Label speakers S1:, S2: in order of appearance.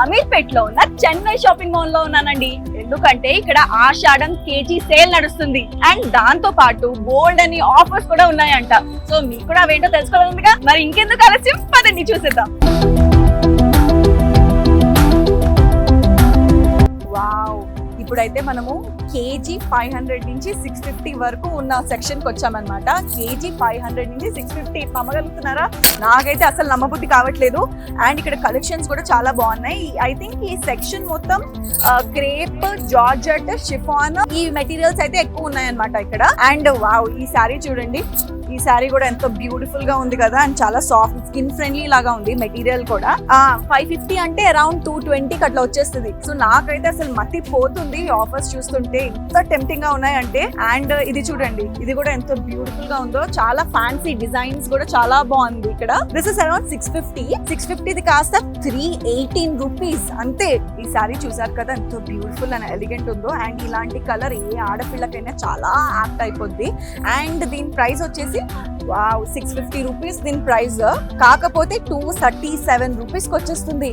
S1: అమీర్పేట్ లో ఉన్న Chennai shopping mall లో ఉన్నానండి. ఎందుకంటే ఇక్కడ ఆషాఢం కేజీ సేల్ నడుస్తుంది అండ్ దాంతో పాటు గోల్డ్ అని ఆఫర్స్ కూడా ఉన్నాయంట. సో మీకు కూడా అవేంటో తెలుసుకోవాలిగా, మరి ఇంకెందుకు ఆలస్యం, పదండి చూసేద్దాం. వావ్, ఇప్పుడైతే మనము కేజీ 500 నుంచి 650 వరకు ఉన్న సెక్షన్ కి వచ్చామన్నమాట. కేజీ 500 నుంచి 650 నమ్మగలుగుతున్నారా? నాకైతే అసలు నమ్మబుద్ధి కావట్లేదు. అండ్ ఇక్కడ కలెక్షన్స్ కూడా చాలా బాగున్నాయి. ఐ థింక్ ఈ సెక్షన్ మొత్తం క్రేప్, జార్జెట్, షిఫాన్ ఈ మెటీరియల్స్ అయితే ఎక్కువ ఉన్నాయన్నమాట ఇక్కడ. అండ్ వావ్, ఈ శారీ చూడండి. ఈ శారీ కూడా ఎంతో బ్యూటిఫుల్ గా ఉంది కదా, అండ్ చాలా సాఫ్ట్, స్కిన్ ఫ్రెండ్లీ లాగా ఉంది మెటీరియల్ కూడా. 550 అంటే అరౌండ్ 220 అట్లా వచ్చేస్తుంది. సో నాకైతే అసలు మతి పోతుంది ఆఫర్స్ చూస్తుంటే, ఎంత టెంప్టింగ్ గా ఉన్నాయంటే. అండ్ ఇది చూడండి, ఇది కూడా ఎంతో బ్యూటిఫుల్ గా ఉందో, చాలా ఫ్యాన్సీ డిజైన్స్ కూడా చాలా బాగుంది ఇక్కడ. దిస్ ఇస్ అరౌండ్ 650 కాస్త 318 రూపీస్ అంతే. ఈ శారీ చూసారు కదా, ఎంతో బ్యూటిఫుల్ అండ్ ఎలిగెంట్ ఉందో. అండ్ ఇలాంటి కలర్ ఏ ఆడపిల్లకైనా చాలా యాక్ట్ అయిపోద్ది. అండ్ దీని ప్రైస్ వచ్చేసి వావ్ 650 రూపీస్ దీని ప్రైస్, కాకపోతే 237 రూపీస్ కి వచ్చేస్తుంది.